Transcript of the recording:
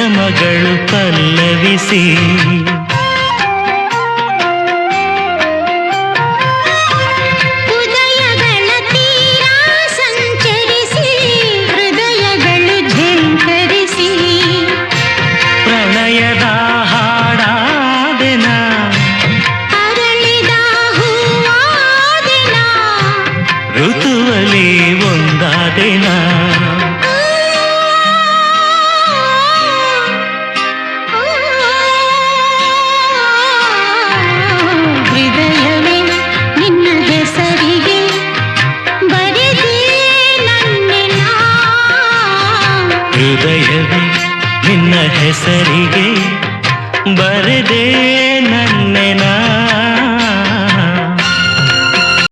ಪ್ರಥಮಗಳು ಪಲ್ಲವಿಸಿ ಋತುವಲಿ ಒಂದಾದೆನ ಹೃದಯವೇ ನಿನ್ನ ಹೆಸರಿಗೆ ಬರೆದೆ ನನ್ನೆನ ಹೃದಯವೇ ನಿನ್ನ ಹೆಸರಿಗೆ ಬರೆದೆ ನನ್ನೆನ